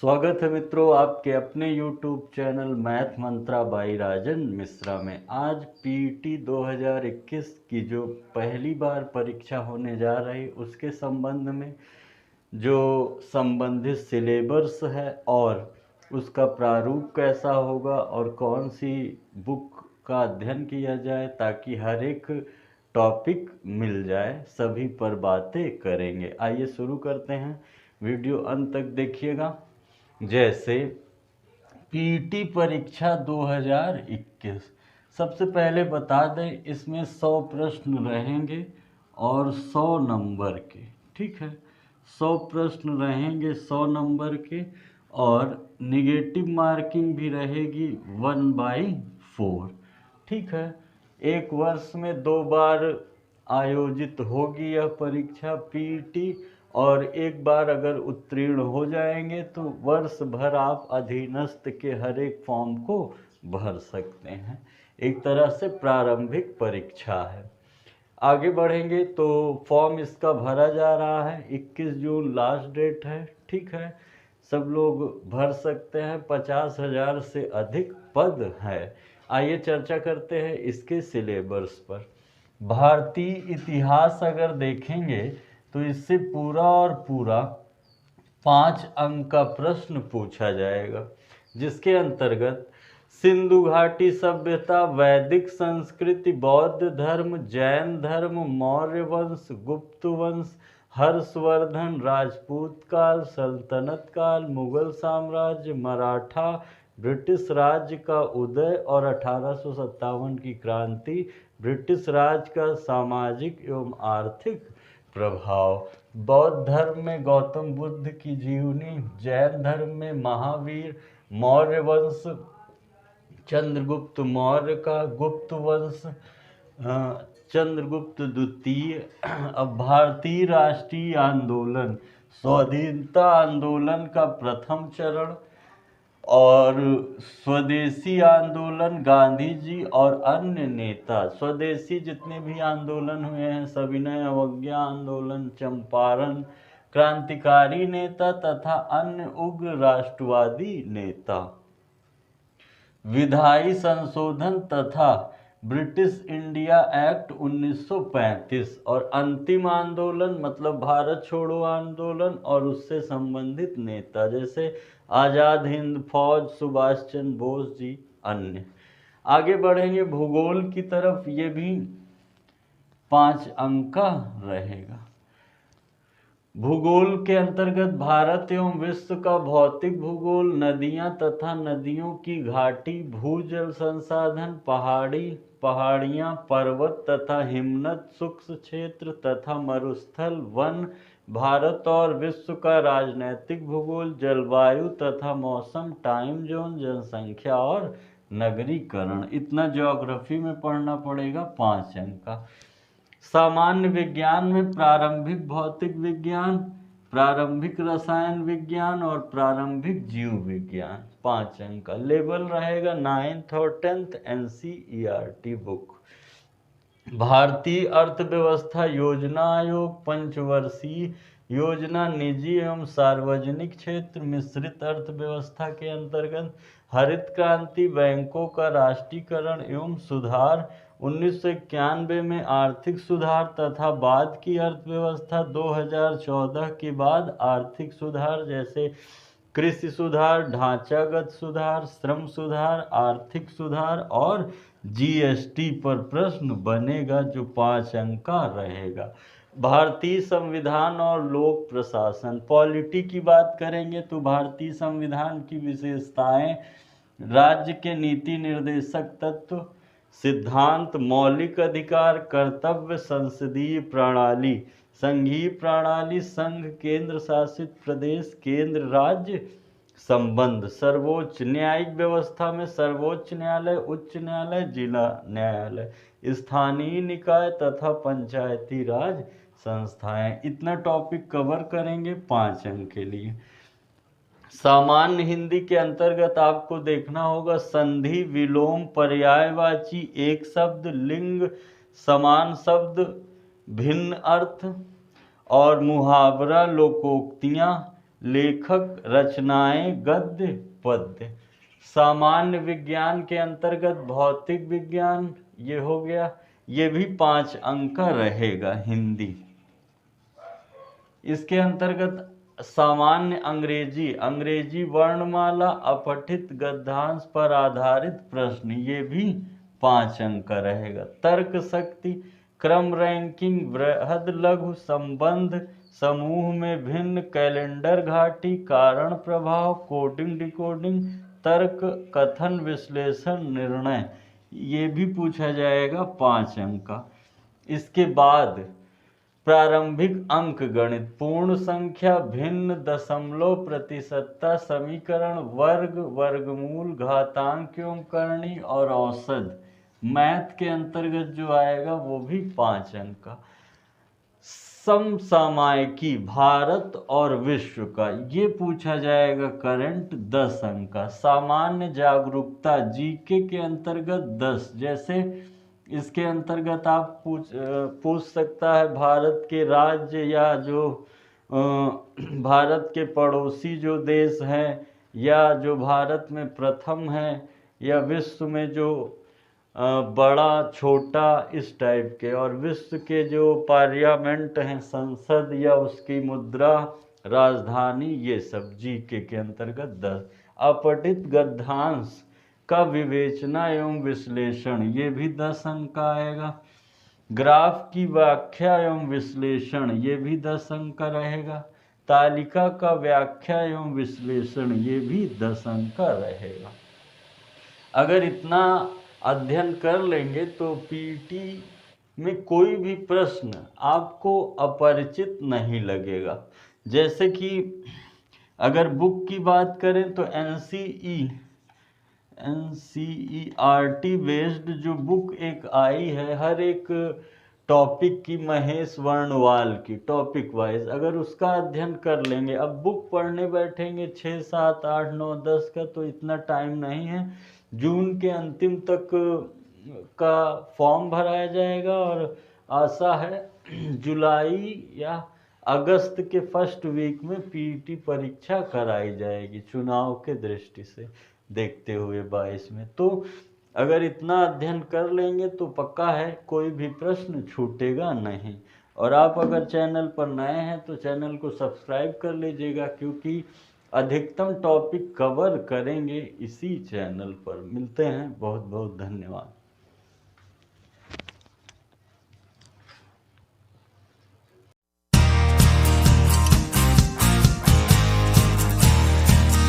स्वागत है मित्रों आपके अपने YouTube channel Math Mantra by Rajan Mishra में। आज पीईटी 2021 की जो पहली बार परीक्षा होने जा रही उसके संबंध में जो संबंधित सिलेबस है और उसका प्रारूप कैसा होगा और कौन सी बुक का अध्ययन किया जाए ताकि हर एक टॉपिक मिल जाए, सभी पर बातें करेंगे। आइए शुरू करते हैं, वीडियो अंत तक देखिएगा। जैसे पीईटी परीक्षा 2021, सबसे पहले बता दें इसमें 100 प्रश्न रहेंगे और 100 नंबर के। ठीक है, 100 प्रश्न रहेंगे 100 नंबर के और निगेटिव मार्किंग भी रहेगी 1/4। ठीक है, एक वर्ष में 2 बार आयोजित होगी यह परीक्षा पीईटी और एक बार अगर उत्तीर्ण हो जाएंगे तो वर्ष भर आप अधीनस्थ के हर एक फॉर्म को भर सकते हैं। एक तरह से प्रारंभिक परीक्षा है। आगे बढ़ेंगे तो फॉर्म इसका भरा जा रहा है, 21 जून लास्ट डेट है। ठीक है, सब लोग भर सकते हैं, 50,000 से अधिक पद है। आइए चर्चा करते हैं इसके सिलेबस पर। भारतीय इतिहास अगर देखेंगे तो इससे पूरा और पूरा 5 अंक का प्रश्न पूछा जाएगा, जिसके अंतर्गत सिंधु घाटी सभ्यता, वैदिक संस्कृति, बौद्ध धर्म, जैन धर्म, मौर्य वंश, गुप्त वंश, हर्षवर्धन, राजपूत काल, सल्तनत काल, मुगल साम्राज्य, मराठा, ब्रिटिश राज्य का उदय और 1857 की क्रांति, ब्रिटिश राज का सामाजिक एवं आर्थिक प्रभाव, बौद्ध धर्म में गौतम बुद्ध की जीवनी, जैन धर्म में महावीर, मौर्य वंश चंद्रगुप्त मौर्य का, गुप्त वंश चंद्रगुप्त द्वितीय। अब भारतीय राष्ट्रीय आंदोलन, स्वाधीनता आंदोलन का प्रथम चरण और स्वदेशी आंदोलन, गांधी जी और अन्य नेता, स्वदेशी जितने भी आंदोलन हुए हैं, सविनय अवज्ञा आंदोलन, चंपारण, क्रांतिकारी नेता तथा अन्य उग्र राष्ट्रवादी नेता, विधायी संशोधन तथा ब्रिटिश इंडिया एक्ट 1935 और अंतिम आंदोलन मतलब भारत छोड़ो आंदोलन और उससे संबंधित नेता जैसे आज़ाद हिंद फौज, सुभाष चंद्र बोस जी, अन्य। आगे बढ़ेंगे भूगोल की तरफ, ये भी 5 अंक का रहेगा। भूगोल के अंतर्गत भारत एवं विश्व का भौतिक भूगोल, नदियां तथा नदियों की घाटी, भूजल संसाधन, पहाड़ियां, पर्वत तथा हिमनद, शुष्क क्षेत्र तथा मरुस्थल, वन, भारत और विश्व का राजनैतिक भूगोल, जलवायु तथा मौसम, टाइम जोन, जनसंख्या और नगरीकरण। इतना ज्योग्राफी में पढ़ना पड़ेगा, 5 अंक का। सामान्य विज्ञान में प्रारंभिक भौतिक विज्ञान, प्रारंभिक रसायन विज्ञान और प्रारंभिक जीव विज्ञान, 5 अंक का। लेवल रहेगा 9th और 10th NCERT बुक। भारतीय अर्थव्यवस्था योजना आयोग, पंचवर्षीय योजना, निजी एवं सार्वजनिक क्षेत्र मिश्रित अर्थव्यवस्था के अंतर्गत हरित क्रांति, बैंकों का राष्ट्रीयकरण एवं सुधार, 1991 में आर्थिक सुधार तथा बाद की अर्थव्यवस्था, 2014 के बाद आर्थिक सुधार जैसे कृषि सुधार, ढांचागत सुधार, श्रम सुधार, आर्थिक सुधार और जीएसटी पर प्रश्न बनेगा जो 5 अंक का रहेगा। भारतीय संविधान और लोक प्रशासन, पॉलिटी की बात करेंगे तो भारतीय संविधान की विशेषताएं, राज्य के नीति निर्देशक तत्व, सिद्धांत, मौलिक अधिकार, कर्तव्य, संसदीय प्रणाली, संघीय प्रणाली, संघ, केंद्र शासित प्रदेश, केंद्र राज्य संबंध, सर्वोच्च न्यायिक व्यवस्था में सर्वोच्च न्यायालय, उच्च न्यायालय, जिला न्यायालय, स्थानीय निकाय तथा पंचायती राज संस्थाएं। इतना टॉपिक कवर करेंगे 5 अंक के लिए। सामान्य हिंदी के अंतर्गत आपको देखना होगा संधि, विलोम, पर्यायवाची, एक शब्द, लिंग, समान शब्द, भिन्न अर्थ और मुहावरा, लोकोक्तियां, लेखक, रचनाएं, गद्य, पद्य। सामान्य विज्ञान के अंतर्गत भौतिक विज्ञान ये हो गया, ये भी 5 अंक का रहेगा हिंदी। इसके अंतर्गत सामान्य अंग्रेजी, अंग्रेजी वर्णमाला, अपठित गद्यांश पर आधारित प्रश्न, ये भी 5 अंक का रहेगा। तर्क शक्ति, क्रम रैंकिंग, बृहद लघु, संबंध, समूह में भिन्न, कैलेंडर घाटी, कारण प्रभाव, कोडिंग डिकोडिंग, तर्क, कथन, विश्लेषण, निर्णय, ये भी पूछा जाएगा 5 अंक का। इसके बाद प्रारंभिक अंक गणित, पूर्ण संख्या, भिन्न, दशमलव, प्रतिशतता, समीकरण, वर्ग, वर्गमूल, घातांक एवं करनी और औसत। मैथ के अंतर्गत जो आएगा वो भी 5 अंक का। समसामयिकी, भारत और विश्व का, ये पूछा जाएगा करंट, 10 अंक का। सामान्य जागरूकता, जीके के अंतर्गत 10, जैसे इसके अंतर्गत आप पूछ सकता है भारत के राज्य या जो भारत के पड़ोसी जो देश हैं, या जो भारत में प्रथम है, या विश्व में जो बड़ा छोटा, इस टाइप के। और विश्व के जो पार्लियामेंट हैं, संसद या उसकी मुद्रा, राजधानी, ये सब जीके के अंतर्गत 10। अपठित गद्यांश का विवेचना एवं विश्लेषण, ये भी 10 अंक का आएगा। ग्राफ की व्याख्या एवं विश्लेषण, ये भी 10 अंक का रहेगा। तालिका का व्याख्या एवं विश्लेषण, ये भी 10 अंक का रहेगा। अगर इतना अध्ययन कर लेंगे तो पीटी में कोई भी प्रश्न आपको अपरिचित नहीं लगेगा। जैसे कि अगर बुक की बात करें तो एनसीईआरटी बेस्ड जो बुक एक आई है हर एक टॉपिक की, महेश वर्णवाल की, टॉपिक वाइज, अगर उसका अध्ययन कर लेंगे, अब बुक पढ़ने बैठेंगे 6, 7, 8, 9, 10 का, तो इतना टाइम नहीं है। जून के अंतिम तक का फॉर्म भराया जाएगा और आशा है जुलाई या अगस्त के फर्स्ट वीक में पीटी परीक्षा कराई जाएगी, चुनाव के दृष्टि से देखते हुए 22 में। तो अगर इतना अध्ययन कर लेंगे तो पक्का है कोई भी प्रश्न छूटेगा नहीं। और आप अगर चैनल पर नए हैं तो चैनल को सब्सक्राइब कर लीजिएगा, क्योंकि अधिकतम टॉपिक कवर करेंगे इसी चैनल पर। मिलते हैं, बहुत बहुत धन्यवाद।